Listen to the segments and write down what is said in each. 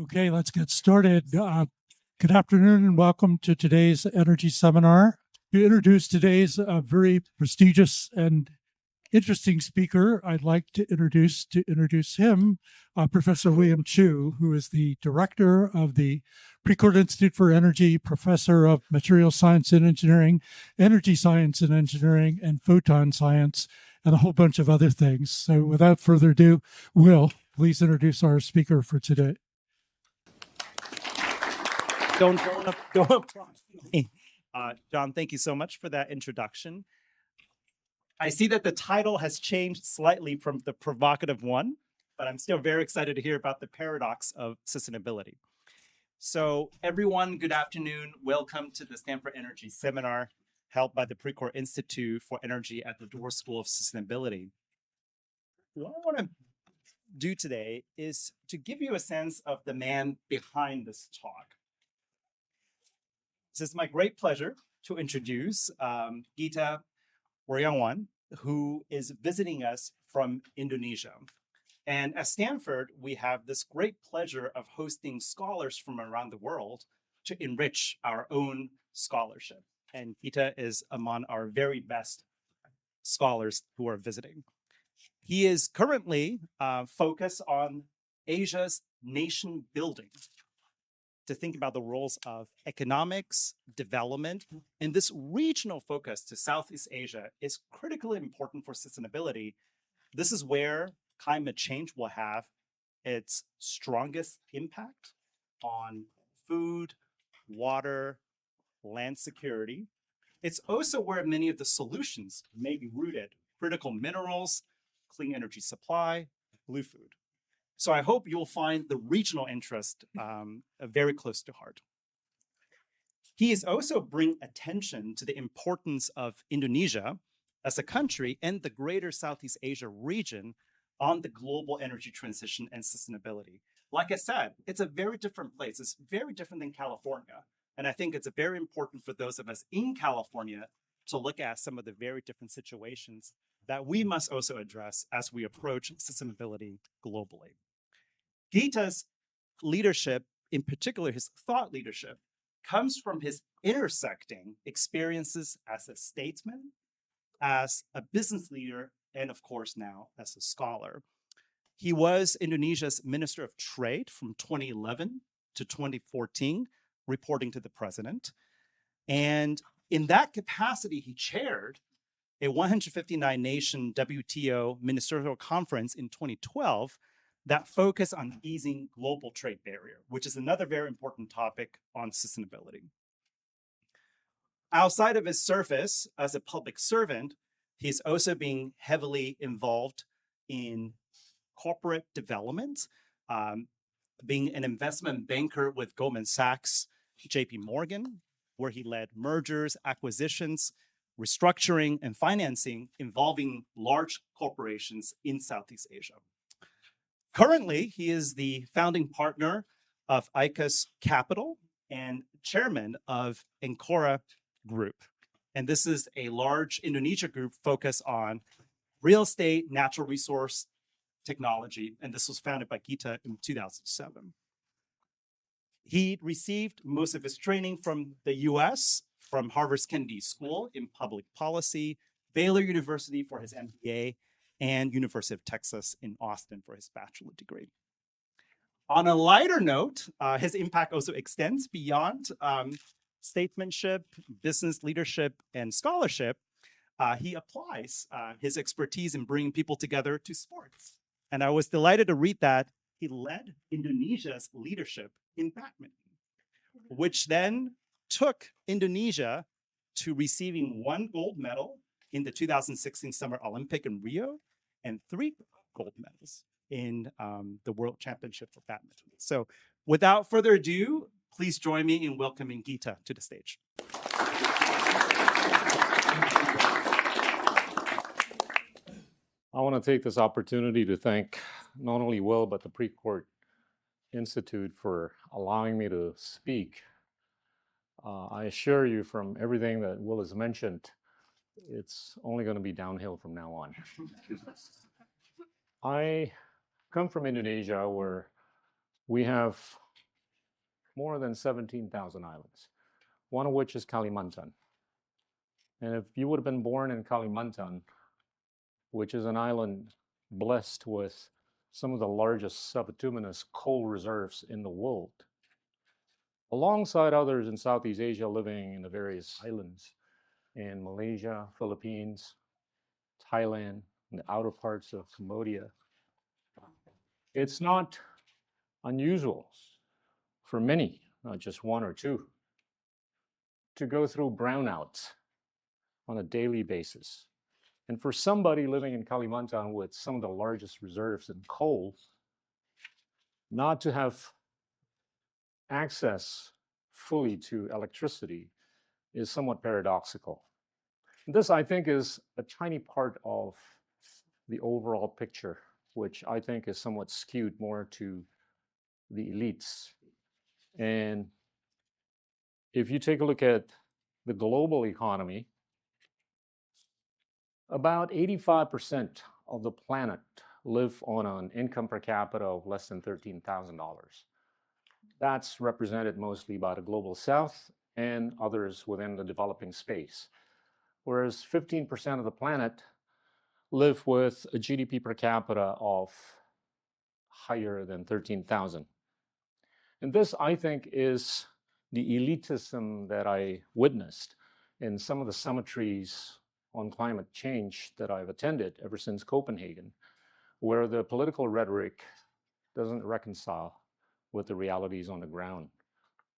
Okay, let's get started. Good afternoon and welcome to today's energy seminar. To introduce today's very prestigious and interesting speaker, I'd like to introduce him, Professor William Chu, who is the director of the Precourt Institute for Energy, professor of material science and engineering, energy science and engineering, and photon science, and a whole bunch of other things. So without further ado, Will, please introduce our speaker for today. Don't applaud me. John, thank you so much for that introduction. I see that the title has changed slightly from the provocative one, but I'm still very excited to hear about the paradox of sustainability. So everyone, good afternoon. Welcome to the Stanford Energy Seminar held by the Precourt Institute for Energy at the Doerr School of Sustainability. What I want to do today is to give you a sense of the man behind this talk. It's my great pleasure to introduce Gita, Wirjawan, who is visiting us from Indonesia. And at Stanford, we have this great pleasure of hosting scholars from around the world to enrich our own scholarship. And Gita is among our very best scholars who are visiting. He is currently focused on Asia's nation building, to think about the roles of economics, development, and this regional focus to Southeast Asia is critically important for sustainability. This is where climate change will have its strongest impact on food, water, land security. It's also where many of the solutions may be rooted: critical minerals, clean energy supply, blue food. So I hope you'll find the regional interest very close to heart. He is also bring attention to the importance of Indonesia as a country and the greater Southeast Asia region on the global energy transition and sustainability. Like I said, it's a very different place. It's very different than California. And I think it's very important for those of us in California to look at some of the very different situations that we must also address as we approach sustainability globally. Gita's leadership, in particular his thought leadership, comes from his intersecting experiences as a statesman, as a business leader, and of course now as a scholar. He was Indonesia's Minister of Trade from 2011 to 2014, reporting to the president. And in that capacity, he chaired a 159-nation WTO ministerial conference in 2012 that focused on easing global trade barrier, which is another very important topic on sustainability. Outside of his service as a public servant, he's also being heavily involved in corporate development, being an investment banker with Goldman Sachs, JP Morgan, where he led mergers, acquisitions, restructuring, and financing involving large corporations in Southeast Asia. Currently, he is the founding partner of ICAS Capital and chairman of Encora Group. And this is a large Indonesia group focused on real estate, natural resource technology. And this was founded by Gita in 2007. He received most of his training from the US, from Harvard's Kennedy School in public policy, Baylor University for his MBA, and University of Texas in Austin for his bachelor degree. On a lighter note, his impact also extends beyond statesmanship, business leadership, and scholarship. He applies his expertise in bringing people together to sports. And I was delighted to read that he led Indonesia's leadership in badminton, which then took Indonesia to receiving 1 gold medal in the 2016 Summer Olympic in Rio, and 3 gold medals in the World Championship for badminton. So without further ado, please join me in welcoming Gita to the stage. I want to take this opportunity to thank not only Will, but the Precourt Institute for allowing me to speak. I assure you from everything that Will has mentioned, it's only going to be downhill from now on. I come from Indonesia, where we have more than 17,000 islands, one of which is Kalimantan. And if you would have been born in Kalimantan, which is an island blessed with some of the largest subbituminous coal reserves in the world, alongside others in Southeast Asia living in the various islands in Malaysia, Philippines, Thailand, and the outer parts of Cambodia, it's not unusual for many, not just one or two, to go through brownouts on a daily basis. And for somebody living in Kalimantan with some of the largest reserves in coal, not to have access fully to electricity is somewhat paradoxical. This, I think, is a tiny part of the overall picture, which I think is somewhat skewed more to the elites. And if you take a look at the global economy, about 85% of the planet live on an income per capita of less than $13,000. That's represented mostly by the global south and others within the developing space. Whereas 15% of the planet live with a GDP per capita of higher than 13,000. And this, I think, is the elitism that I witnessed in some of the summitries on climate change that I've attended ever since Copenhagen, where the political rhetoric doesn't reconcile with the realities on the ground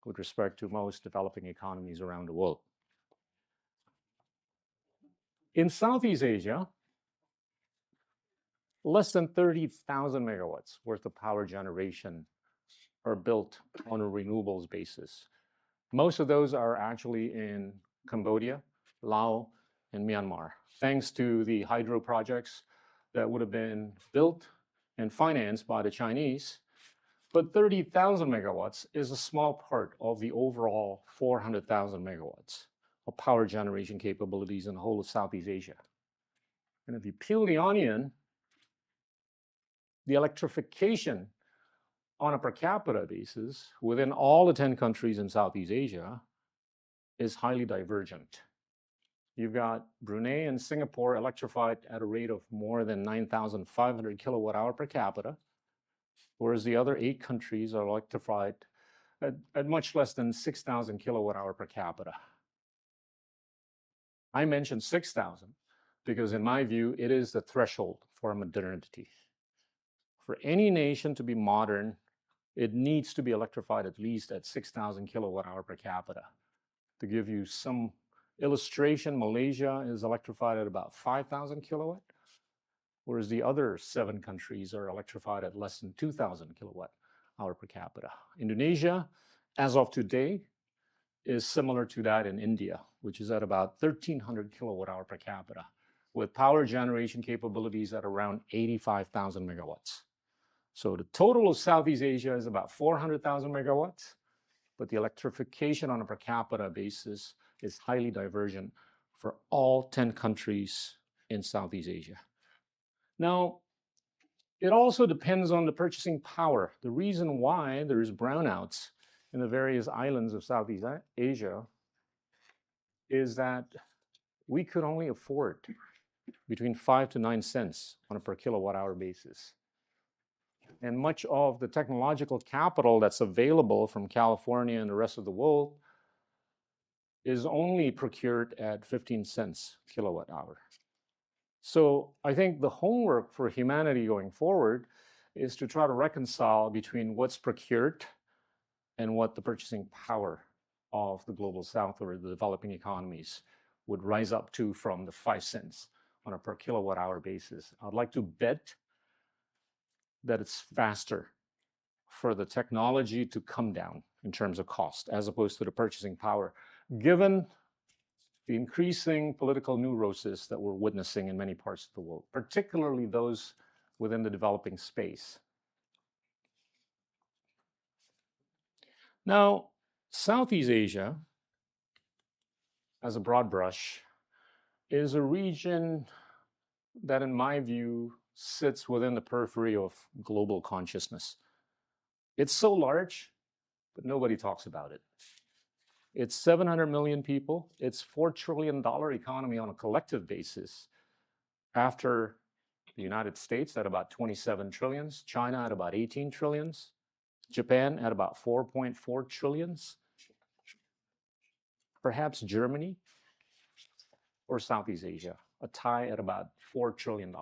with respect to most developing economies around the world. In Southeast Asia, less than 30,000 megawatts worth of power generation are built on a renewables basis. Most of those are actually in Cambodia, Laos, and Myanmar, thanks to the hydro projects that would have been built and financed by the Chinese. But 30,000 megawatts is a small part of the overall 400,000 megawatts of power generation capabilities in the whole of Southeast Asia. And if you peel the onion, the electrification on a per capita basis within all the 10 countries in Southeast Asia is highly divergent. You've got Brunei and Singapore electrified at a rate of more than 9,500 kilowatt hour per capita, whereas the other 8 countries are electrified at much less than 6,000 kilowatt hour per capita. I mentioned 6,000 because in my view, it is the threshold for modernity. For any nation to be modern, it needs to be electrified at least at 6,000 kilowatt hour per capita. To give you some illustration, Malaysia is electrified at about 5,000 kilowatt, whereas the other 7 countries are electrified at less than 2,000 kilowatt hour per capita. Indonesia, as of today, is similar to that in India, which is at about 1,300 kilowatt hour per capita, with power generation capabilities at around 85,000 megawatts. So the total of Southeast Asia is about 400,000 megawatts, but the electrification on a per capita basis is highly divergent for all 10 countries in Southeast Asia. Now, it also depends on the purchasing power. The reason why there's brownouts in the various islands of Southeast Asia is that we could only afford between 5 to 9 cents on a per kilowatt hour basis. And much of the technological capital that's available from California and the rest of the world is only procured at 15 cents kilowatt hour. So I think the homework for humanity going forward is to try to reconcile between what's procured and what the purchasing power of the global south or the developing economies would rise up to from the 5 cents on a per kilowatt hour basis. I'd like to bet that it's faster for the technology to come down in terms of cost as opposed to the purchasing power, given the increasing political neurosis that we're witnessing in many parts of the world, particularly those within the developing space. Now, Southeast Asia, as a broad brush, is a region that, in my view, sits within the periphery of global consciousness. It's so large but nobody talks about it. It's 700 million people. It's $4 trillion economy on a collective basis after the United States at about 27 trillions, China at about 18 trillions, Japan at about 4.4 trillions, perhaps Germany or Southeast Asia, a tie at about $4 trillion.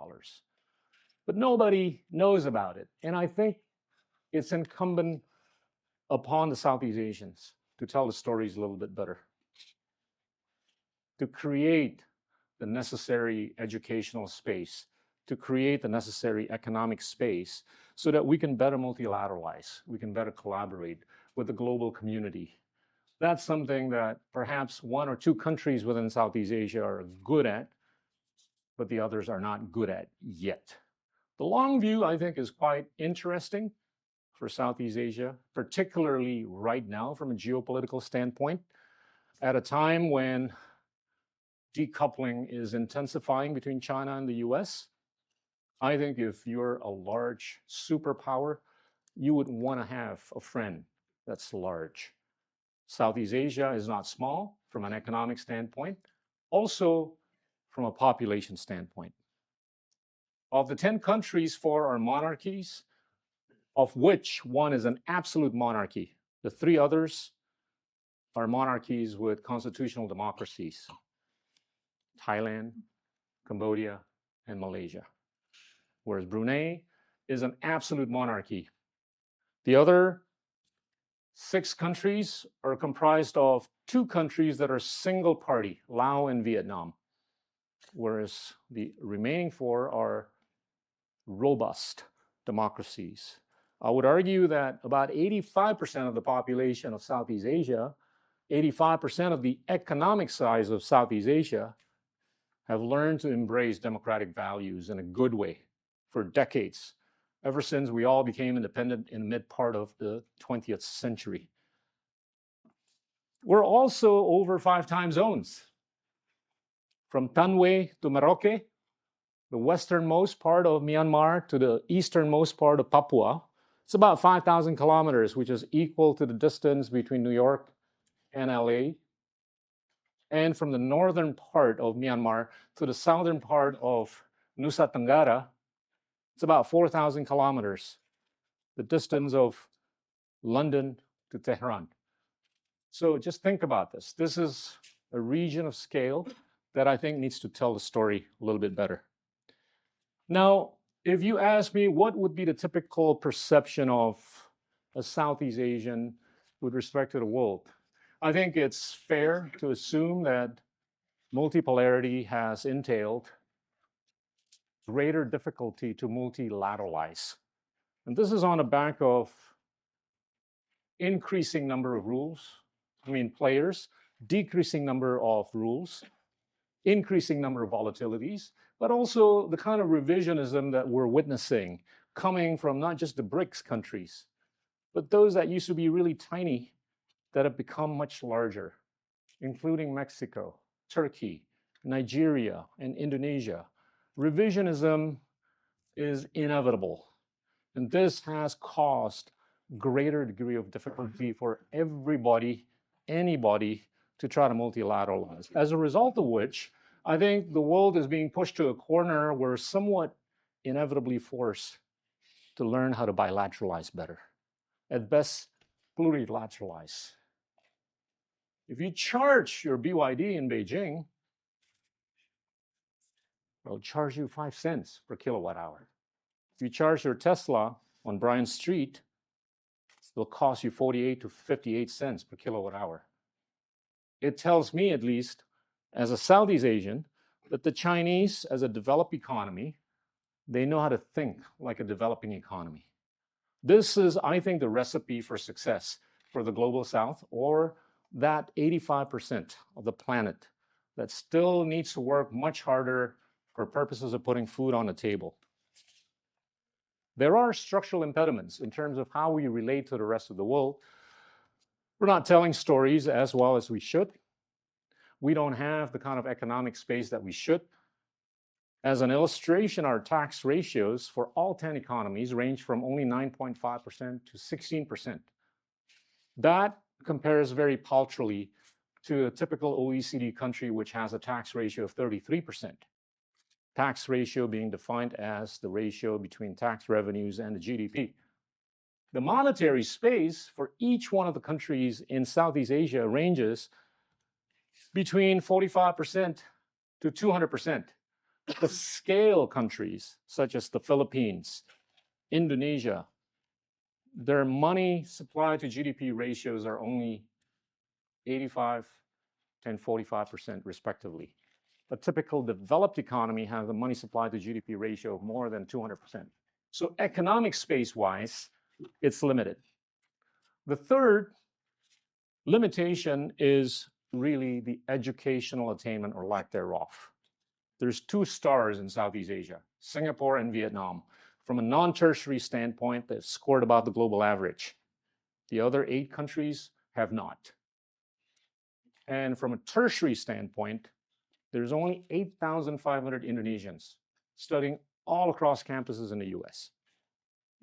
But nobody knows about it. And I think it's incumbent upon the Southeast Asians to tell the stories a little bit better, to create the necessary educational space, to create the necessary economic space so that we can better multilateralize, we can better collaborate with the global community. That's something that perhaps one or two countries within Southeast Asia are good at, but the others are not good at yet. The long view, I think, is quite interesting for Southeast Asia, particularly right now from a geopolitical standpoint, at a time when decoupling is intensifying between China and the US. I think if you're a large superpower, you would want to have a friend that's large. Southeast Asia is not small from an economic standpoint, also from a population standpoint. Of the 10 countries, 4 are monarchies, of which one is an absolute monarchy. The 3 others are monarchies with constitutional democracies: Thailand, Cambodia, and Malaysia. Whereas Brunei is an absolute monarchy. The other 6 countries are comprised of 2 countries that are single party, Laos and Vietnam, whereas the remaining 4 are robust democracies. I would argue that about 85% of the population of Southeast Asia, 85% of the economic size of Southeast Asia have learned to embrace democratic values in a good way for decades, ever since we all became independent in the mid part of the 20th century. We're also over 5 time zones, from Tanwe to Merauke, the westernmost part of Myanmar to the easternmost part of Papua. It's about 5,000 kilometers, which is equal to the distance between New York and LA. And from the northern part of Myanmar to the southern part of Nusa Tenggara, it's about 4,000 kilometers, the distance of London to Tehran. So just think about this. This is a region of scale that I think needs to tell the story a little bit better. Now, if you ask me what would be the typical perception of a Southeast Asian with respect to the world, I think it's fair to assume that multipolarity has entailed greater difficulty to multilateralize. And this is on the back of increasing number of players, decreasing number of rules, increasing number of volatilities, but also the kind of revisionism that we're witnessing coming from not just the BRICS countries, but those that used to be really tiny that have become much larger, including Mexico, Turkey, Nigeria, and Indonesia. Revisionism is inevitable, and this has caused greater degree of difficulty for everybody, anybody, to try to multilateralize. As a result of which, I think the world is being pushed to a corner where we're somewhat inevitably forced to learn how to bilateralize better. At best, plurilateralize. If you charge your BYD in Beijing, they'll charge you 5 cents per kilowatt hour. If you charge your Tesla on Bryant Street, it'll cost you 48 to 58 cents per kilowatt hour. It tells me, at least, as a Southeast Asian, that the Chinese, as a developed economy, they know how to think like a developing economy. This is, I think, the recipe for success for the global South, or that 85% of the planet that still needs to work much harder for purposes of putting food on the table. There are structural impediments in terms of how we relate to the rest of the world. We're not telling stories as well as we should. We don't have the kind of economic space that we should. As an illustration, our tax ratios for all 10 economies range from only 9.5% to 16%. That compares very paltrily to a typical OECD country, which has a tax ratio of 33%. Tax ratio being defined as the ratio between tax revenues and the GDP. The monetary space for each one of the countries in Southeast Asia ranges between 45% to 200%. The scale countries, such as the Philippines, Indonesia, their money supply to GDP ratios are only 85 and 45% respectively. A typical developed economy has a money supply to GDP ratio of more than 200%. So economic space-wise, it's limited. The third limitation is really the educational attainment or lack thereof. There's two stars in Southeast Asia, Singapore and Vietnam. From a non-tertiary standpoint, they've scored above the global average. The other 8 countries have not. And from a tertiary standpoint, there's only 8,500 Indonesians studying all across campuses in the US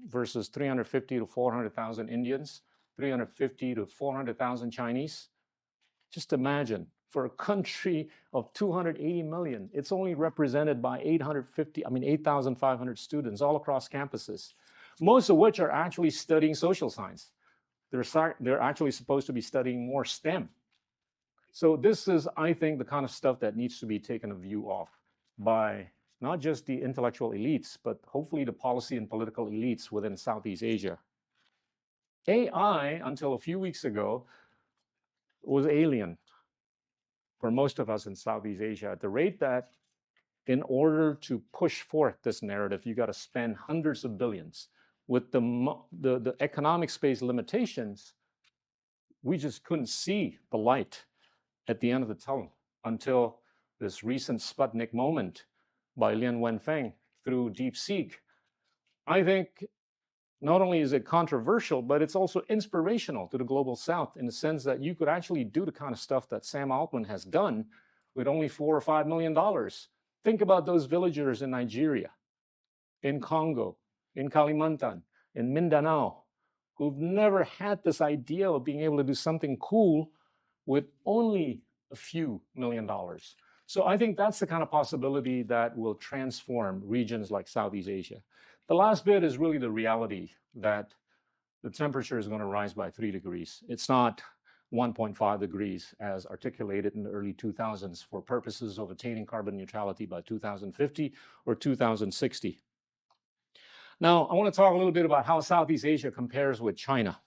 versus 350 to 400,000 Indians, 350 to 400,000 Chinese. Just imagine, for a country of 280 million, it's only represented by 8,500 students all across campuses, most of which are actually studying social science. They're actually supposed to be studying more STEM. So this is, I think, the kind of stuff that needs to be taken a view of by not just the intellectual elites, but hopefully the policy and political elites within Southeast Asia. AI, until a few weeks ago, was alien for most of us in Southeast Asia, at the rate that in order to push forth this narrative, you got to spend hundreds of billions. With the economic space limitations, we just couldn't see the light at the end of the tunnel until this recent Sputnik moment by Lian Wenfeng through DeepSeek. I think not only is it controversial, but it's also inspirational to the global South in the sense that you could actually do the kind of stuff that Sam Altman has done with only $4 or $5 million. Think about those villagers in Nigeria, in Congo, in Kalimantan, in Mindanao, who've never had this idea of being able to do something cool with only a few $1 million. So I think that's the kind of possibility that will transform regions like Southeast Asia. The last bit is really the reality that the temperature is going to rise by 3 degrees. It's not 1.5 degrees as articulated in the early 2000s for purposes of attaining carbon neutrality by 2050 or 2060. Now, I want to talk a little bit about how Southeast Asia compares with China.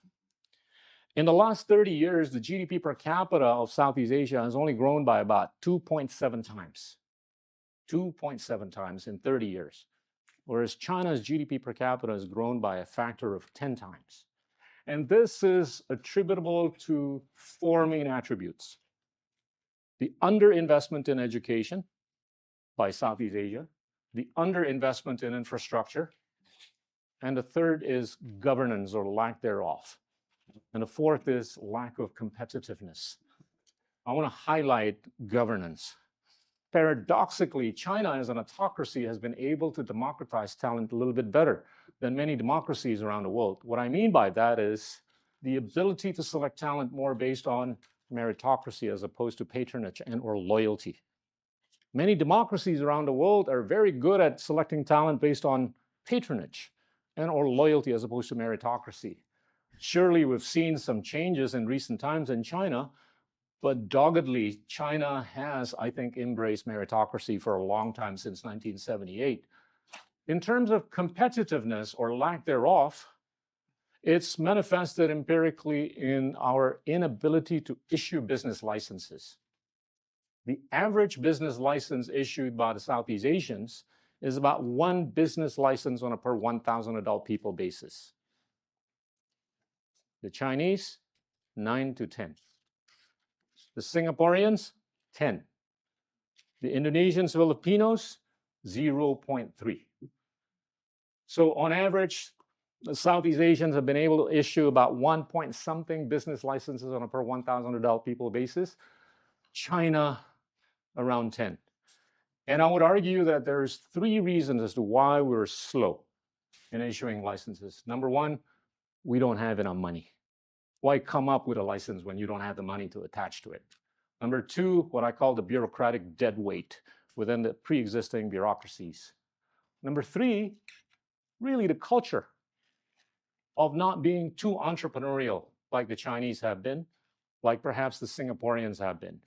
In the last 30 years, the GDP per capita of Southeast Asia has only grown by about 2.7 times. 2.7 times in 30 years. Whereas China's GDP per capita has grown by a factor of 10 times. And this is attributable to 4 main attributes. The underinvestment in education by Southeast Asia, the underinvestment in infrastructure, and the third is governance or lack thereof. And the fourth is lack of competitiveness. I want to highlight governance. Paradoxically, China as an autocracy has been able to democratize talent a little bit better than many democracies around the world. What I mean by that is the ability to select talent more based on meritocracy as opposed to patronage and or loyalty. Many democracies around the world are very good at selecting talent based on patronage and or loyalty as opposed to meritocracy. Surely we've seen some changes in recent times in China, but doggedly, China has, I think, embraced meritocracy for a long time since 1978. In terms of competitiveness or lack thereof, it's manifested empirically in our inability to issue business licenses. The average business license issued by the Southeast Asians is about 1 business license on a per 1,000 adult people basis. The Chinese, 9 to 10. The Singaporeans, 10. The Indonesians, Filipinos, 0.3. So on average, the Southeast Asians have been able to issue about 1 point something business licenses on a per 1,000 adult people basis. China, around 10. And I would argue that there's 3 reasons as to why we're slow in issuing licenses. Number 1, we don't have enough money. Why come up with a license when you don't have the money to attach to it? Number two, what I call the bureaucratic dead weight within the pre-existing bureaucracies. Number three, really the culture of not being too entrepreneurial like the Chinese have been, like perhaps the Singaporeans have been.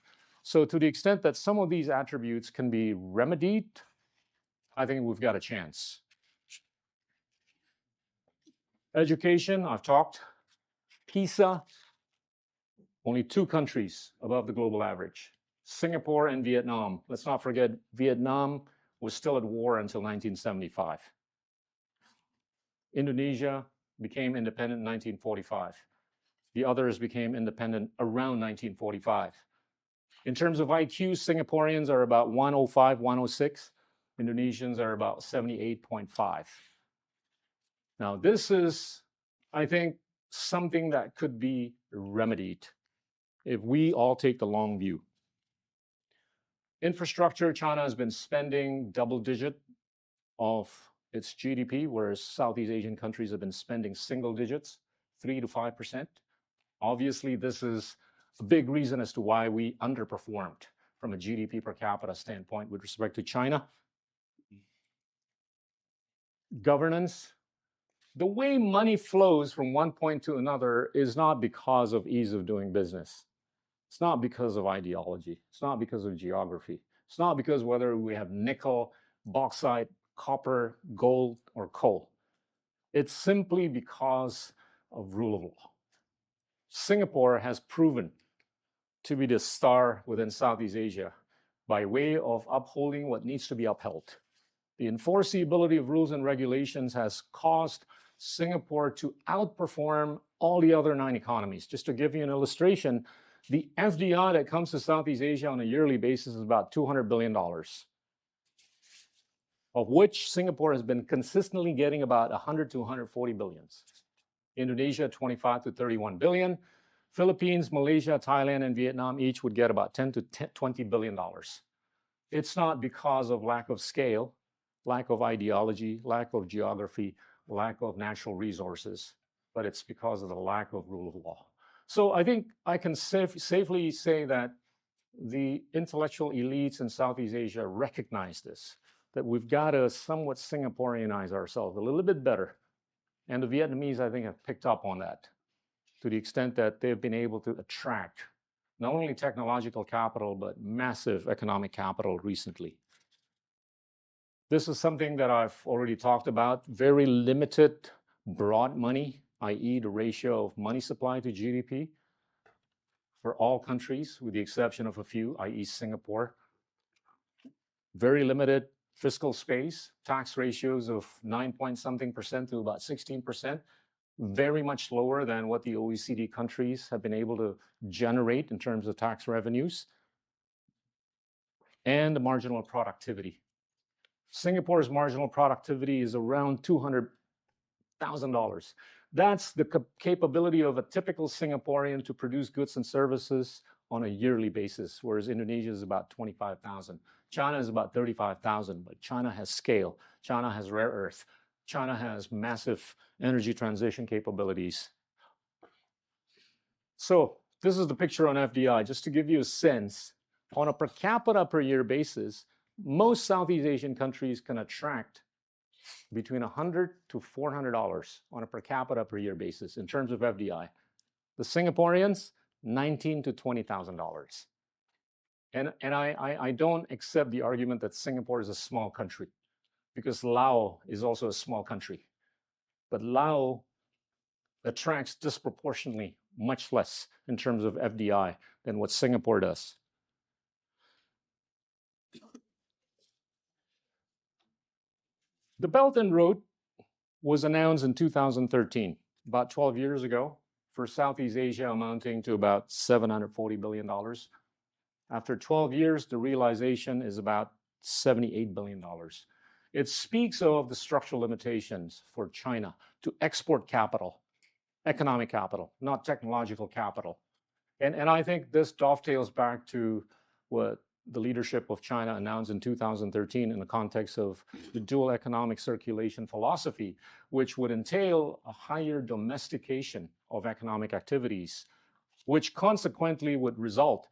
So to the extent that some of these attributes can be remedied, I think we've got a chance. Education, I've talked. PISA, only 2 countries above the global average, Singapore and Vietnam. Let's not forget, Vietnam was still at war until 1975. Indonesia became independent in 1945. The others became independent around 1945. In terms of IQ, Singaporeans are about 105, 106. Indonesians are about 78.5. Now, this is, I think, something that could be remedied if we all take the long view. Infrastructure, China has been spending double-digit of its GDP, whereas Southeast Asian countries have been spending single digits, 3 to 5%. Obviously, this is a big reason as to why we underperformed from a GDP per capita standpoint with respect to China. Governance. The way money flows from one point to another is not because of ease of doing business. It's not because of ideology. It's not because of geography. It's not because whether we have nickel, bauxite, copper, gold, or coal. It's simply because of rule of law. Singapore has proven to be the star within Southeast Asia by way of upholding what needs to be upheld. The enforceability of rules and regulations has caused Singapore to outperform all the other 9 economies. Just to give you an illustration, the FDI that comes to Southeast Asia on a yearly basis is about $200 billion, of which Singapore has been consistently getting about 100 to 140 billions. Indonesia, 25 to 31 billion. Philippines, Malaysia, Thailand, and Vietnam each would get about 10 to 20 billion dollars. It's not because of lack of scale, lack of ideology, lack of geography, lack of natural resources, but it's because of the lack of rule of law. So I think I can safely say that the intellectual elites in Southeast Asia recognize this, that we've got to somewhat Singaporeanize ourselves a little bit better. And the Vietnamese, I think, have picked up on that to the extent that they've been able to attract not only technological capital, but massive economic capital recently. This is something that I've already talked about, very limited broad money, i.e. the ratio of money supply to GDP for all countries, with the exception of a few, i.e. Singapore. Very limited fiscal space, tax ratios of 9-point-something% to about 16%, very much lower than what the OECD countries have been able to generate in terms of tax revenues, and the marginal productivity. Singapore's marginal productivity is around $200,000. That's the capability of a typical Singaporean to produce goods and services on a yearly basis, whereas Indonesia is about 25,000. China is about 35,000, but China has scale. China has rare earth. China has massive energy transition capabilities. So this is the picture on FDI, just to give you a sense. On a per capita per year basis, most Southeast Asian countries can attract between $100 to $400 on a per capita per year basis in terms of FDI. The Singaporeans, $19,000 to $20,000. And I don't accept the argument that Singapore is a small country, because Laos is also a small country. But Laos attracts disproportionately much less in terms of FDI than what Singapore does. The Belt and Road was announced in 2013, about 12 years ago, for Southeast Asia, amounting to about $740 billion. After 12 years, the realization is about $78 billion. It speaks of the structural limitations for China to export capital, economic capital, not technological capital. And I think this dovetails back to what the leadership of China announced in 2013 in the context of the dual economic circulation philosophy, which would entail a higher domestication of economic activities, which consequently would result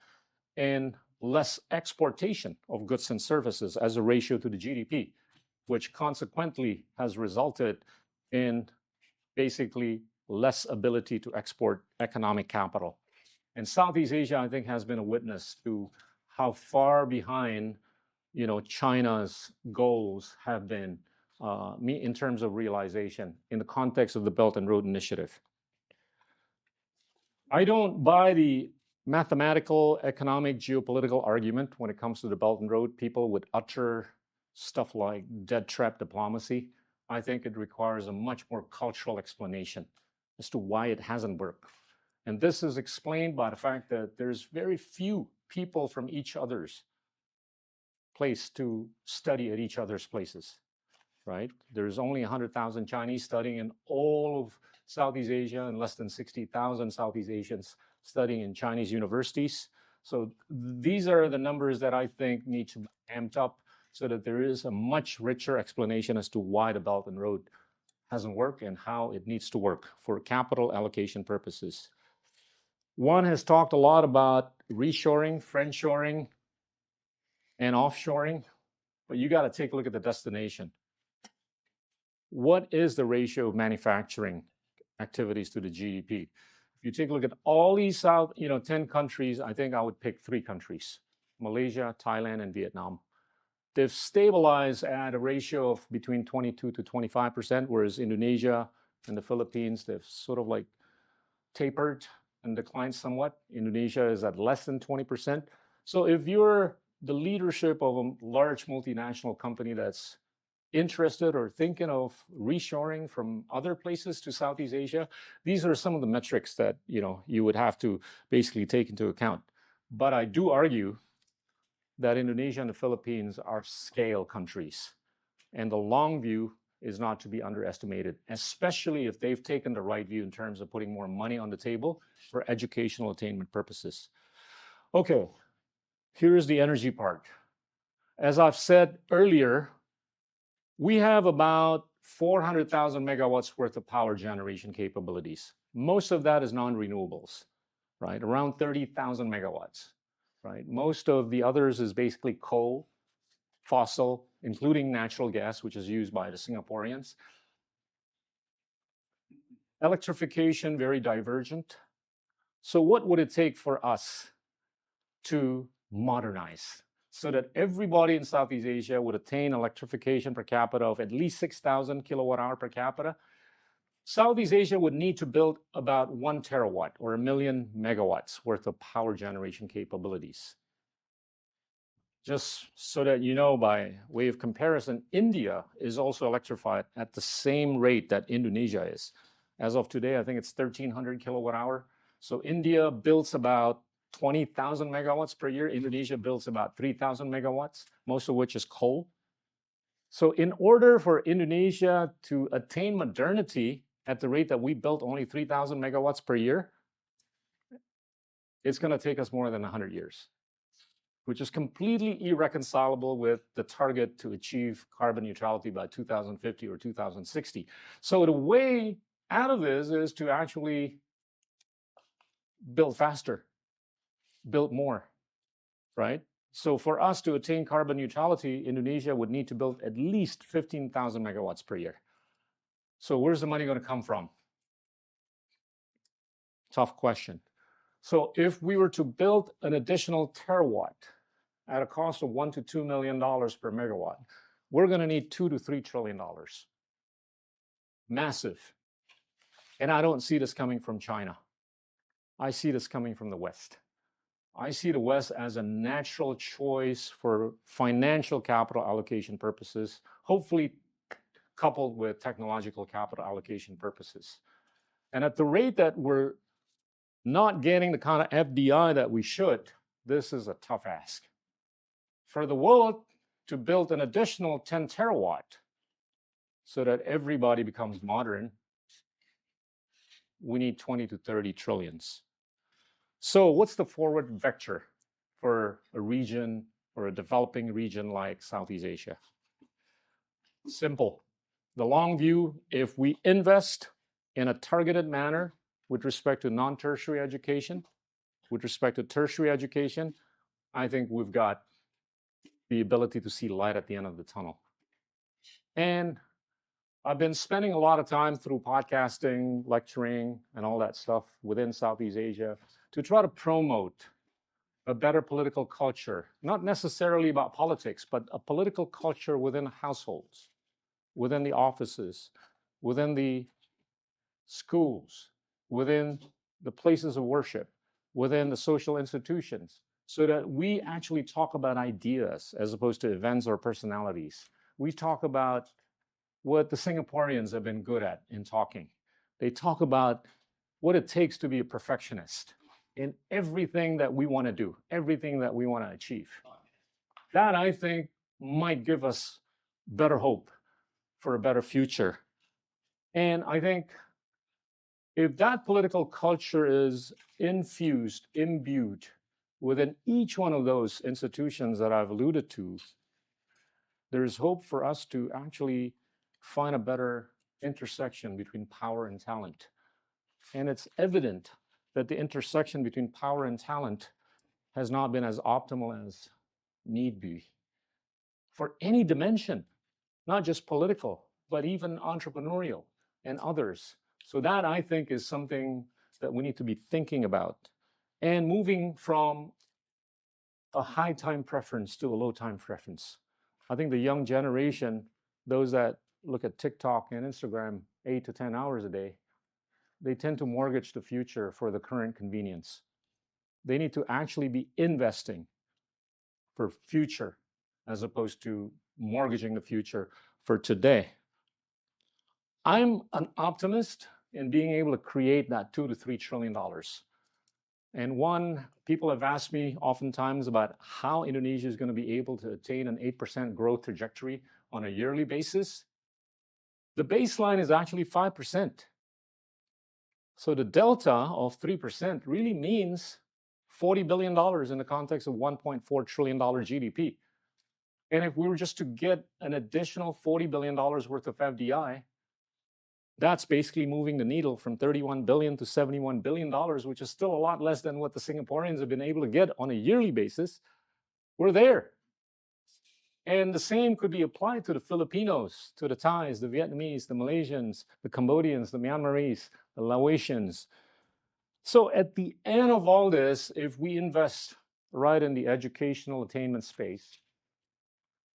in less exportation of goods and services as a ratio to the GDP, which consequently has resulted in basically less ability to export economic capital. And Southeast Asia, I think, has been a witness to how far behind, China's goals have been in terms of realization in the context of the Belt and Road Initiative. I don't buy the mathematical, economic, geopolitical argument when it comes to the Belt and Road. People would utter stuff like dead trap diplomacy. I think it requires a much more cultural explanation as to why it hasn't worked. And this is explained by the fact that there's very few people from each other's place to study at each other's places, right? There's only 100,000 Chinese studying in all of Southeast Asia and less than 60,000 Southeast Asians studying in Chinese universities. So these are the numbers that I think need to be amped up so that there is a much richer explanation as to why the Belt and Road hasn't worked and how it needs to work for capital allocation purposes. One has talked a lot about reshoring, friendshoring, and offshoring, but you got to take a look at the destination. What is the ratio of manufacturing activities to the GDP? If you take a look at all these 10 countries, I think I would pick 3 countries: Malaysia, Thailand, and Vietnam. They've stabilized at a ratio of between 22 to 25%, whereas Indonesia and the Philippines, they've sort of like tapered and declined somewhat. Indonesia is at less than 20%. So if you're the leadership of a large multinational company that's interested or thinking of reshoring from other places to Southeast Asia, these are some of the metrics that you would have to basically take into account. But I do argue that Indonesia and the Philippines are scale countries, and the long view is not to be underestimated, especially if they've taken the right view in terms of putting more money on the table for educational attainment purposes. Okay, here's the energy part. As I've said earlier, we have about 400,000 megawatts worth of power generation capabilities. Most of that is non-renewables, right? Around 30,000 megawatts, right? Most of the others is basically coal, fossil, including natural gas, which is used by the Singaporeans. Electrification, very divergent. So what would it take for us to modernize so that everybody in Southeast Asia would attain electrification per capita of at least 6,000 kilowatt hour per capita? Southeast Asia would need to build about 1 terawatt or 1 million megawatts worth of power generation capabilities. Just so that you know, by way of comparison, India is also electrified at the same rate that Indonesia is. As of today, I think it's 1,300 kilowatt hour. So India builds about 20,000 megawatts per year. Indonesia builds about 3,000 megawatts, most of which is coal. So in order for Indonesia to attain modernity at the rate that we built only 3,000 megawatts per year, it's going to take us more than 100 years, which is completely irreconcilable with the target to achieve carbon neutrality by 2050 or 2060. So the way out of this is to actually build faster, build more, right? So for us to attain carbon neutrality, Indonesia would need to build at least 15,000 megawatts per year. So where's the money going to come from? Tough question. So if we were to build an additional terawatt at a cost of $1 to $2 million per megawatt, we're going to need $2 to $3 trillion. Massive. And I don't see this coming from China. I see this coming from the West. I see the West as a natural choice for financial capital allocation purposes, hopefully coupled with technological capital allocation purposes. And at the rate that we're not getting the kind of FDI that we should, this is a tough ask. For the world to build an additional 10 terawatt so that everybody becomes modern, we need 20 to 30 trillions. So what's the forward vector for a region or a developing region like Southeast Asia? Simple. The long view, if we invest in a targeted manner with respect to non-tertiary education, with respect to tertiary education, I think we've got the ability to see light at the end of the tunnel. And I've been spending a lot of time through podcasting, lecturing, and all that stuff within Southeast Asia to try to promote a better political culture, not necessarily about politics, but a political culture within households, within the offices, within the schools, within the places of worship, within the social institutions, so that we actually talk about ideas as opposed to events or personalities. We talk about what the Singaporeans have been good at in talking. They talk about what it takes to be a perfectionist in everything that we want to do, everything that we want to achieve. That, I think, might give us better hope for a better future. And I think if that political culture is infused, imbued within each one of those institutions that I've alluded to, there's hope for us to actually find a better intersection between power and talent. And it's evident that the intersection between power and talent has not been as optimal as need be for any dimension, not just political, but even entrepreneurial and others. So that, I think, is something that we need to be thinking about. And moving from a high time preference to a low time preference. I think the young generation, those that look at TikTok and Instagram 8 to 10 hours a day, they tend to mortgage the future for the current convenience. They need to actually be investing for future as opposed to mortgaging the future for today. I'm an optimist in being able to create that $2 to $3 trillion. And people have asked me oftentimes about how Indonesia is going to be able to attain an 8% growth trajectory on a yearly basis. The baseline is actually 5%. So the delta of 3% really means $40 billion in the context of $1.4 trillion GDP. And if we were just to get an additional $40 billion worth of FDI, that's basically moving the needle from $31 billion to $71 billion, which is still a lot less than what the Singaporeans have been able to get on a yearly basis. We're there. And the same could be applied to the Filipinos, to the Thais, the Vietnamese, the Malaysians, the Cambodians, the Myanmarese, the Laotians. So at the end of all this, if we invest right in the educational attainment space,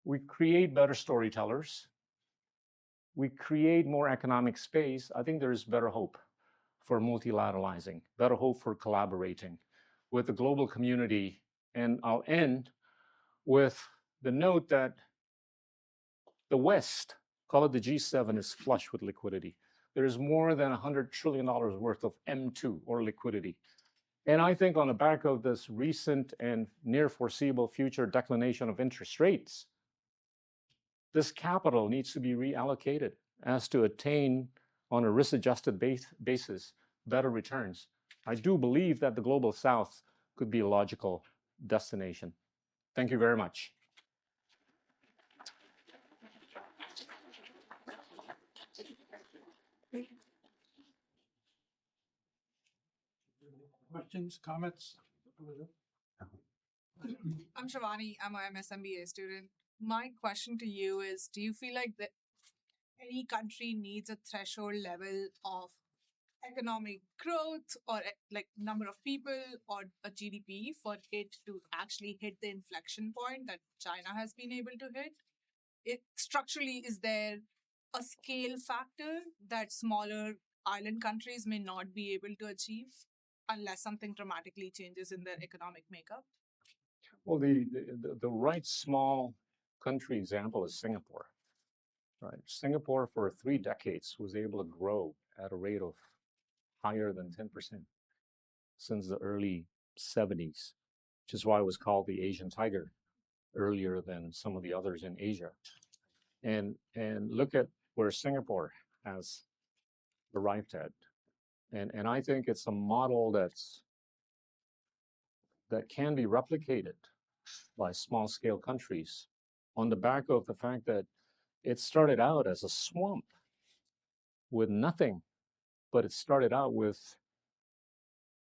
we create better storytellers, we create more economic space, I think there's better hope for multilateralizing, better hope for collaborating with the global community. And I'll end with the note that the West, call it the G7, is flush with liquidity. There's more than $100 trillion worth of M2 or liquidity. And I think on the back of this recent and near foreseeable future declination of interest rates, this capital needs to be reallocated as to attain, on a risk-adjusted basis, better returns. I do believe that the Global South could be a logical destination. Thank you very much. Questions, comments? I'm Shivani. I'm a MSMBA student. My question to you is, do you feel like that any country needs a threshold level of economic growth or like number of people or a GDP for it to actually hit the inflection point that China has been able to hit? It structurally, is there a scale factor that smaller island countries may not be able to achieve unless something dramatically changes in their economic makeup? Well, the right small country example is Singapore. Right, Singapore for 3 decades was able to grow at a rate of higher than 10% since the early 70s, which is why it was called the Asian tiger earlier than some of the others in Asia. And look at where Singapore has arrived at. And I think it's a model that can be replicated by small-scale countries on the back of the fact that it started out as a swamp with nothing, but it started out with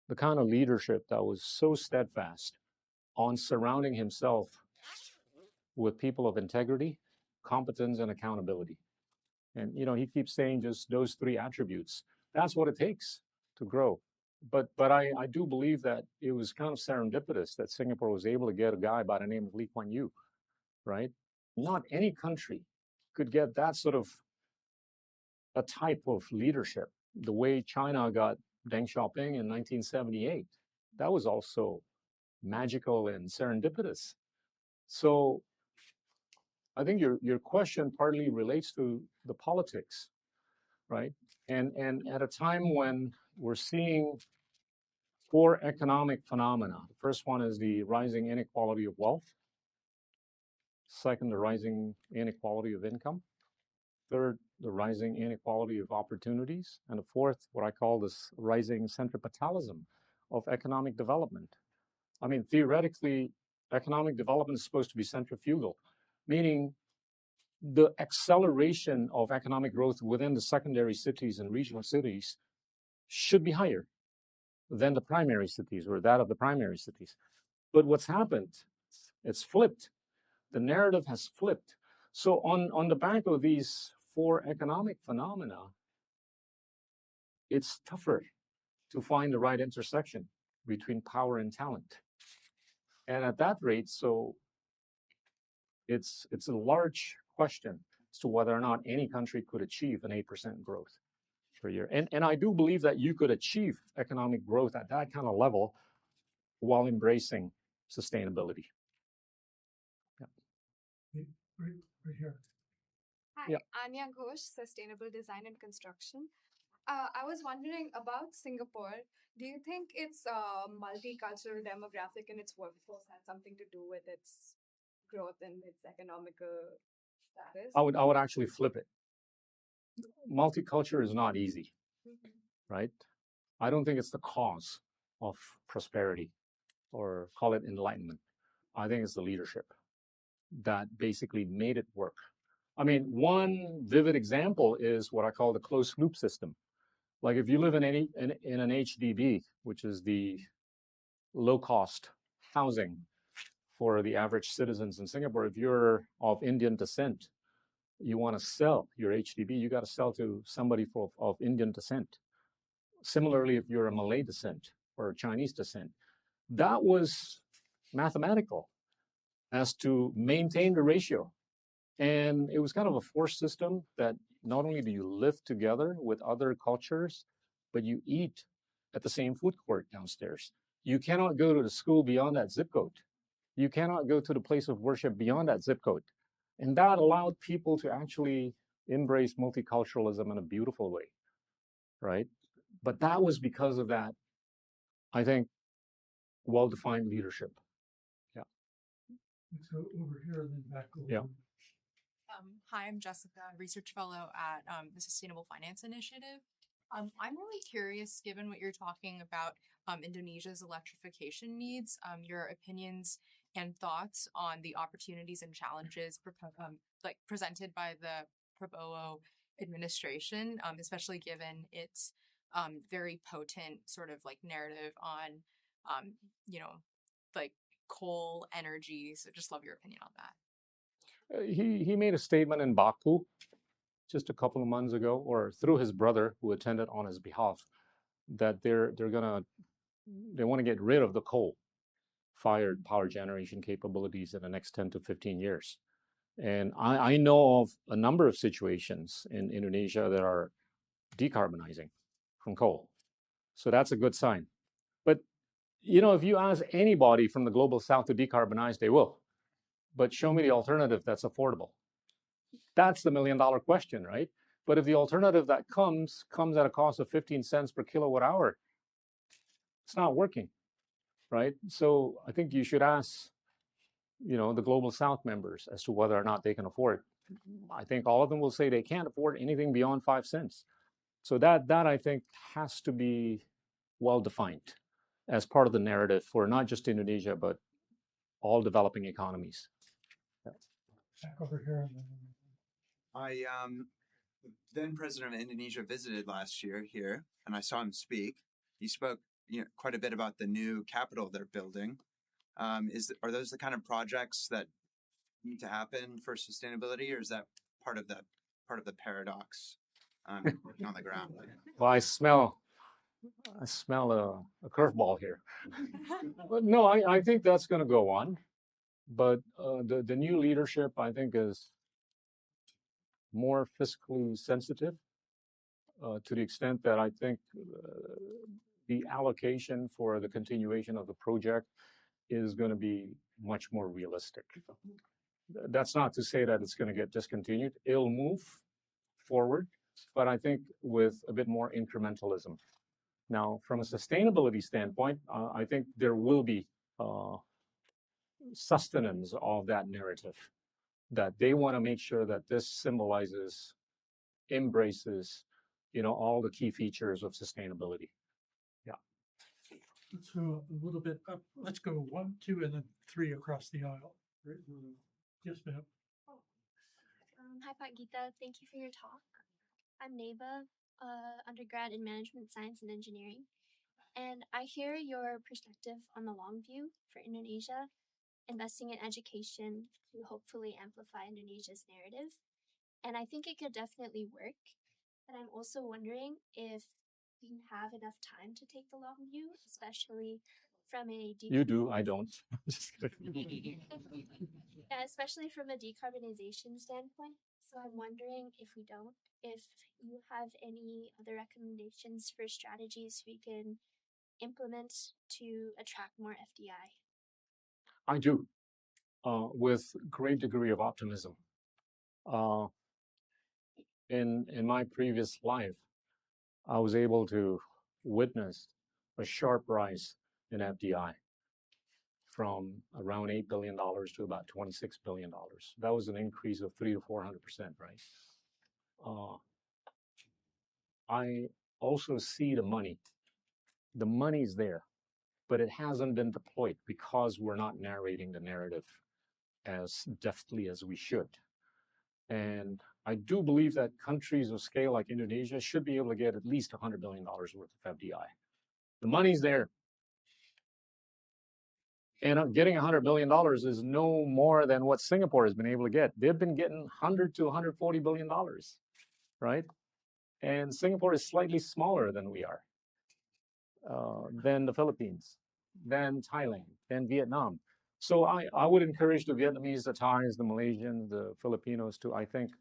the kind of leadership that was so steadfast on surrounding himself with people of integrity, competence, and accountability. And he keeps saying just those three attributes. That's what it takes to grow. But I do believe that it was kind of serendipitous that Singapore was able to get a guy by the name of Lee Kuan Yew, right? Not any country could get that sort of a type of leadership. The way China got Deng Xiaoping in 1978, that was also magical and serendipitous. So I think your question partly relates to the politics, right? And at a time when we're seeing four economic phenomena. The first one is the rising inequality of wealth. Second, the rising inequality of income. Third, the rising inequality of opportunities. And the fourth, what I call this rising centripetalism of economic development. I mean, theoretically, economic development is supposed to be centrifugal, meaning the acceleration of economic growth within the secondary cities and regional cities should be higher than the primary cities or that of the primary cities. But what's happened, it's flipped. The narrative has flipped. So on the back of these four economic phenomena, it's tougher to find the right intersection between power and talent. And at that rate, so it's a large question as to whether or not any country could achieve an 8% growth per year. And I do believe that you could achieve economic growth at that kind of level while embracing sustainability. Right here. Hi, Yeah. Anya Ghosh, Sustainable Design and Construction. I was wondering about Singapore. Do you think its multicultural demographic and its workforce has something to do with its growth and its economical status? I would actually flip it. Multicultural is not easy, right? I don't think it's the cause of prosperity or call it enlightenment. I think it's the leadership that basically made it work. I mean, one vivid example is what I call the closed loop system. Like if you live in an HDB, which is the low cost housing for the average citizens in Singapore, if you're of Indian descent, you want to sell your HDB, you got to sell to somebody of Indian descent. Similarly, if you're a Malay descent or Chinese descent, that was mathematical as to maintain the ratio. And it was kind of a forced system that not only do you live together with other cultures, but you eat at the same food court downstairs. You cannot go to the school beyond that zip code. You cannot go to the place of worship beyond that zip code. And that allowed people to actually embrace multiculturalism in a beautiful way, right? But that was because of that, I think, well-defined leadership. Yeah. Let's go over here and then back over. Yeah. Hi, I'm Jessica, research fellow at the Sustainable Finance Initiative. I'm really curious, given what you're talking about Indonesia's electrification needs, your opinions and thoughts on the opportunities and challenges presented by the Prabowo administration, especially given its very potent sort of like narrative on, like coal energy. So just love your opinion on that. He made a statement in Baku just a couple of months ago, or through his brother who attended on his behalf, that they want to get rid of the coal-fired power generation capabilities in the next 10 to 15 years. And I know of a number of situations in Indonesia that are decarbonizing from coal. So that's a good sign. But, if you ask anybody from the global south to decarbonize, they will. But show me the alternative that's affordable. That's the million-dollar question, right? But if the alternative that comes at a cost of 15 cents per kilowatt hour, it's not working, right? So I think you should ask, the global south members as to whether or not they can afford. I think all of them will say they can't afford anything beyond 5 cents. So that I think has to be well defined as part of the narrative for not just Indonesia, but all developing economies. Back over here. I then president of Indonesia visited last year here, and I saw him speak. He spoke, quite a bit about the new capital they're building. Are those the kind of projects that need to happen for sustainability, or is that part of the paradox working on the ground? Well, I smell a curveball here. But no, I think that's going to go on. But the new leadership, I think, is more fiscally sensitive to the extent that I think the allocation for the continuation of the project is going to be much more realistic. That's not to say that it's going to get discontinued. It'll move forward, but I think with a bit more incrementalism. Now, from a sustainability standpoint, I think there will be sustenance of that narrative, that they want to make sure that this symbolizes, embraces, all the key features of sustainability. Yeah. Let's go a little bit up. Let's go 1, 2, and then 3 across the aisle. Yes, ma'am. Hi, Pat Gita. Thank you for your talk. I'm Neva, undergrad in management science and engineering. And I hear your perspective on the long view for Indonesia, investing in education to hopefully amplify Indonesia's narrative. And I think it could definitely work. But I'm also wondering if we have enough time to take the long view, especially from a You do, I don't. Yeah, especially from a decarbonization standpoint. So I'm wondering if you have any other recommendations for strategies we can implement to attract more FDI. I do, with great degree of optimism. In my previous life, I was able to witness a sharp rise in FDI from around $8 billion to about $26 billion. That was an increase of 300 to 400%, right? I also see the money. The money's there, but it hasn't been deployed because we're not narrating the narrative as deftly as we should. And I do believe that countries of scale like Indonesia should be able to get at least $100 billion worth of FDI. The money's there. And getting $100 billion is no more than what Singapore has been able to get. They've been getting $100 to $140 billion, right? And Singapore is slightly smaller than we are, than the Philippines, than Thailand, than Vietnam. So I would encourage the Vietnamese, the Thais, the Malaysians, the Filipinos to, I think,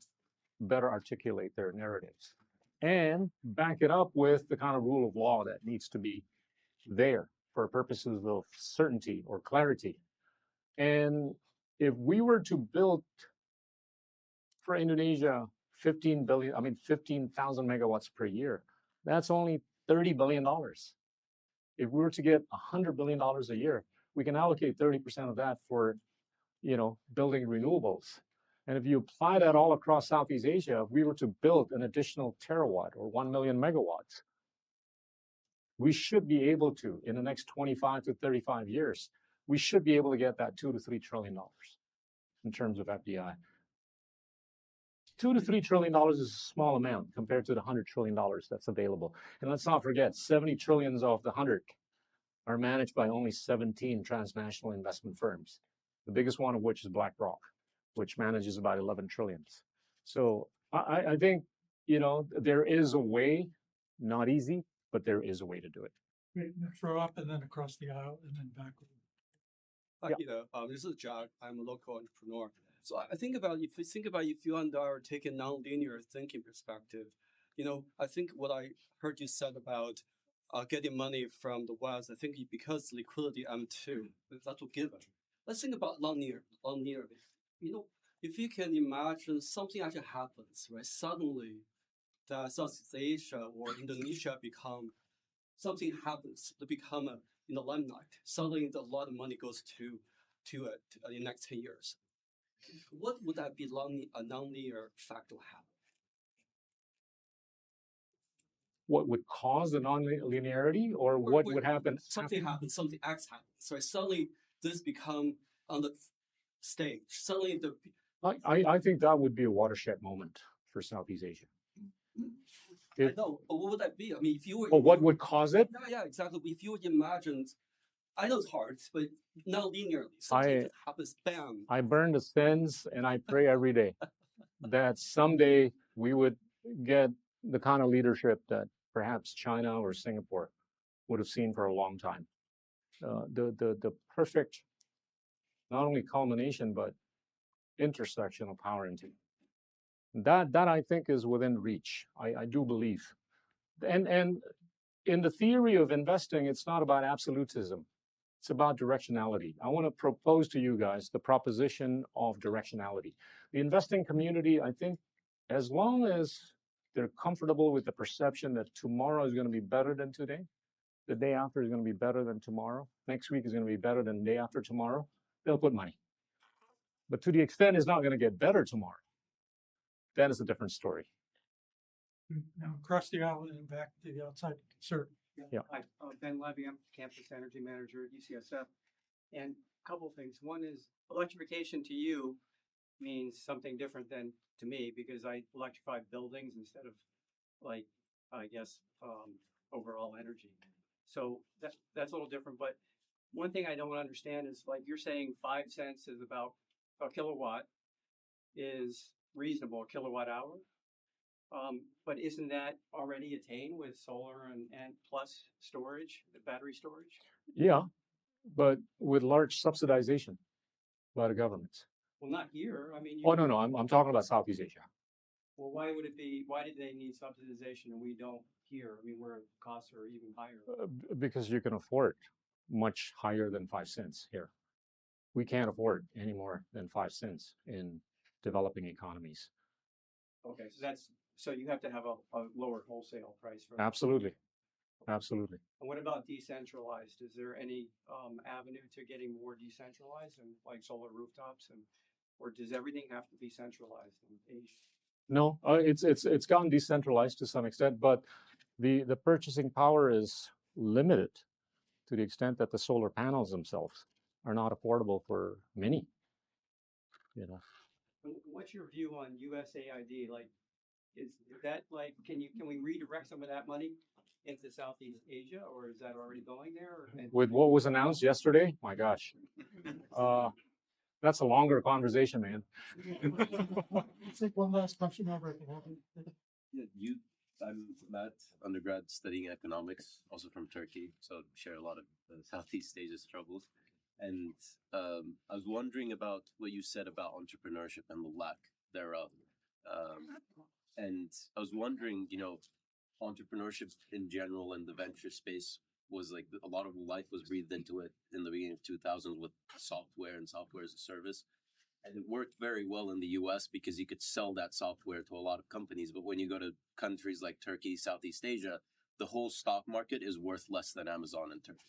better articulate their narratives and back it up with the kind of rule of law that needs to be there for purposes of certainty or clarity. And if we were to build for Indonesia 15,000 megawatts per year, that's only $30 billion. If we were to get $100 billion a year, we can allocate 30% of that for, building renewables. And if you apply that all across Southeast Asia, if we were to build an additional terawatt or 1 million megawatts, we should be able to, in the next 25 to 35 years, we should be able to get that $2 to $3 trillion in terms of FDI. $2 to $3 trillion is a small amount compared to the $100 trillion that's available. And let's not forget, 70 trillions of the 100 are managed by only 17 transnational investment firms, the biggest one of which is BlackRock, which manages about 11 trillions. So I think, there is a way, not easy, but there is a way to do it. Great. Throw up and then across the aisle and then back. Hi, Gita. This is Jack. I'm a local entrepreneur. So I think about if you and I are taking non-linear thinking perspective, I think what I heard you said about getting money from the West, I think because liquidity M2, that will give it. Let's think about linear. If you can imagine something actually happens, right? Suddenly, that Southeast Asia or Indonesia something happens to become in the limelight. Suddenly, a lot of money goes to it in the next 10 years. What would that be a non-linear fact to happen? What would cause the non-linearity, or what would happen? Something happens, something X happens. So suddenly this become on the stage. Suddenly, I think that would be a watershed moment for Southeast Asia. I know, but what would that be? I mean, if you were, what would cause it? yeah, exactly. If you would imagine, I know it's hard, but not linearly. Something just happens, bam. I burn the sins and I pray every day that someday we would get the kind of leadership that perhaps China or Singapore would have seen for a long time. The perfect, not only culmination, but intersection of power and team. That I think is within reach. I do believe. And in the theory of investing, it's not about absolutism. It's about directionality. I want to propose to you guys the proposition of directionality. The investing community, I think, as long as they're comfortable with the perception that tomorrow is going to be better than today, the day after is going to be better than tomorrow, next week is going to be better than the day after tomorrow, they'll put money. But to the extent it's not going to get better tomorrow, then it's a different story. Now across the aisle and back to the outside, sir. Yeah. Hi, Ben Levy. I'm Campus Energy Manager at UCSF. And a couple of things. One is electrification to you means something different than to me because I electrify buildings instead of like, I guess, overall energy. So that's a little different. But one thing I don't understand is like you're saying 5 cents is about a kilowatt is reasonable, a kilowatt hour. But isn't that already attained with solar and plus storage, the battery storage? Yeah, but with large subsidization by the governments. Well, not here. I mean, Oh, no, I'm talking about Southeast Asia. Well, why would it be? Why did they need subsidization and we don't here? I mean, where costs are even higher. Because you can afford much higher than 5 cents here. We can't afford any more than 5 cents in developing economies. Okay, so you have to have a lower wholesale price for. Absolutely. Absolutely. And what about decentralized? Is there any avenue to getting more decentralized and like solar rooftops or does everything have to be centralized in Asia? No, it's gotten decentralized to some extent, but the purchasing power is limited to the extent that the solar panels themselves are not affordable for many. You know. What's your view on USAID? Like, is that like can we redirect some of that money into Southeast Asia, or is that already going there? With what was announced yesterday, my gosh, that's a longer conversation, man. I think one last question over at the Yeah, I'm Matt, undergrad studying economics, also from Turkey, so share a lot of Southeast Asia struggles. And I was wondering about what you said about entrepreneurship and the lack thereof. And I was wondering, entrepreneurship in general and the venture space was like a lot of life was breathed into it in the beginning of 2000s with software and software as a service. And it worked very well in the US because you could sell that software to a lot of companies. But when you go to countries like Turkey, Southeast Asia, the whole stock market is worth less than Amazon in Turkey.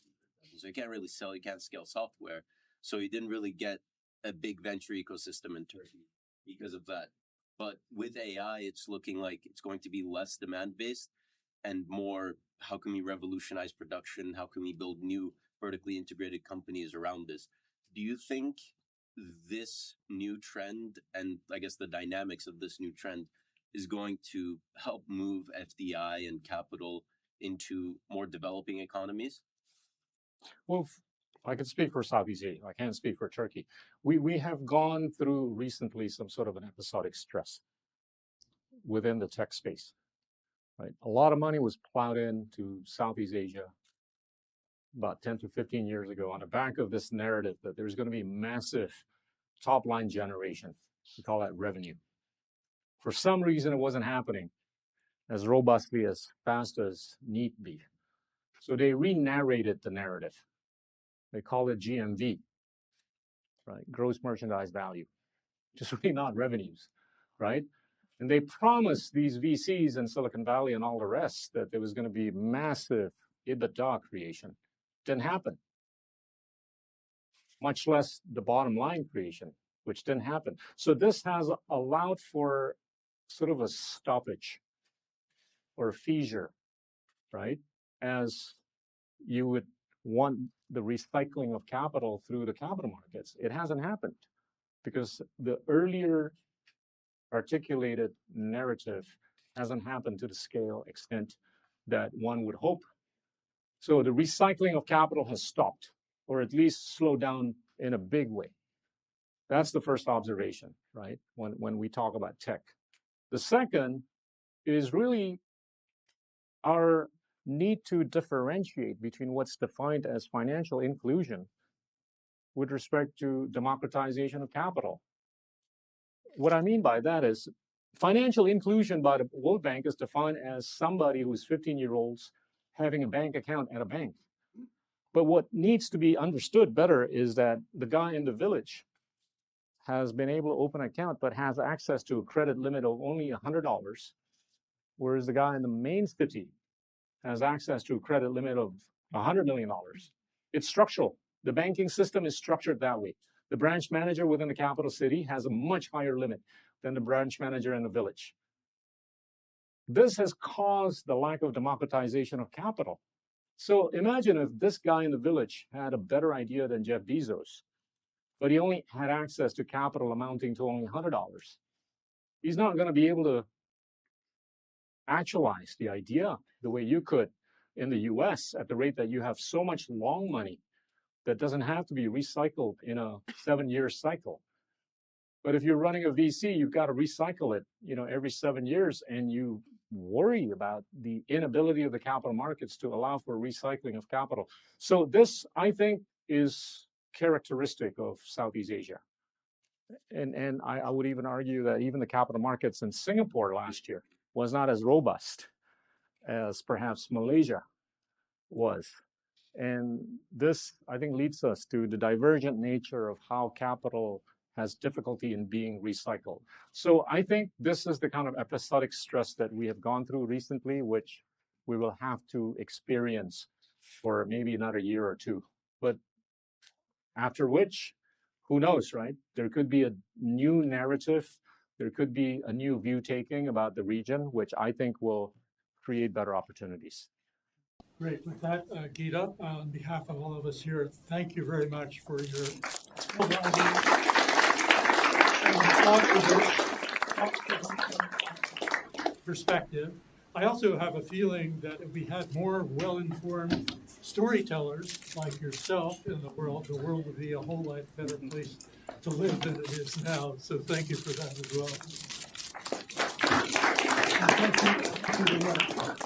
So you can't really sell, you can't scale software. So you didn't really get a big venture ecosystem in Turkey because of that. But with AI, it's looking like it's going to be less demand-based and more, how can we revolutionize production? How can we build new vertically integrated companies around this? Do you think this new trend and I guess the dynamics of this new trend is going to help move FDI and capital into more developing economies? Well, I can speak for Southeast Asia. I can't speak for Turkey. We have gone through recently some sort of an episodic stress within the tech space. Right? A lot of money was plowed into Southeast Asia about 10 to 15 years ago on the back of this narrative that there's going to be massive top line generation. We call that revenue. For some reason, it wasn't happening as robustly, as fast as need be. So they re-narrated the narrative. They call it GMV, right? Gross merchandise value, just really not revenues, right? And they promised these VCs in Silicon Valley and all the rest that there was going to be massive EBITDA creation. Didn't happen. Much less the bottom line creation, which didn't happen. So this has allowed for sort of a stoppage or a fissure, right? As you would want the recycling of capital through the capital markets. It hasn't happened because the earlier articulated narrative hasn't happened to the scale extent that one would hope. So the recycling of capital has stopped, or at least slowed down in a big way. That's the first observation, right? When we talk about tech. The second is really our need to differentiate between what's defined as financial inclusion with respect to democratization of capital. What I mean by that is financial inclusion by the World Bank is defined as somebody who's 15-year-olds having a bank account at a bank. But what needs to be understood better is that the guy in the village has been able to open an account but has access to a credit limit of only $100, whereas the guy in the main city has access to a credit limit of $100 million. It's structural. The banking system is structured that way. The branch manager within the capital city has a much higher limit than the branch manager in the village. This has caused the lack of democratization of capital. So imagine if this guy in the village had a better idea than Jeff Bezos, but he only had access to capital amounting to only $100. He's not going to be able to actualize the idea the way you could in the US at the rate that you have so much long money that doesn't have to be recycled in a 7-year cycle. But if you're running a VC, you've got to recycle it, every 7 years, and you worry about the inability of the capital markets to allow for recycling of capital. So this, I think, is characteristic of Southeast Asia. And I would even argue that even the capital markets in Singapore last year was not as robust as perhaps Malaysia was. And this, I think, leads us to the divergent nature of how capital has difficulty in being recycled. So I think this is the kind of episodic stress that we have gone through recently, which we will have to experience for maybe another year or two. But after which, who knows, right? There could be a new narrative. There could be a new view taking about the region, which I think will create better opportunities. Great. With that, Gita, on behalf of all of us here, thank you very much for your perspective. I also have a feeling that if we had more well-informed storytellers like yourself in the world would be a whole lot better place to live than it is now. So thank you for that as well. Thank you very much.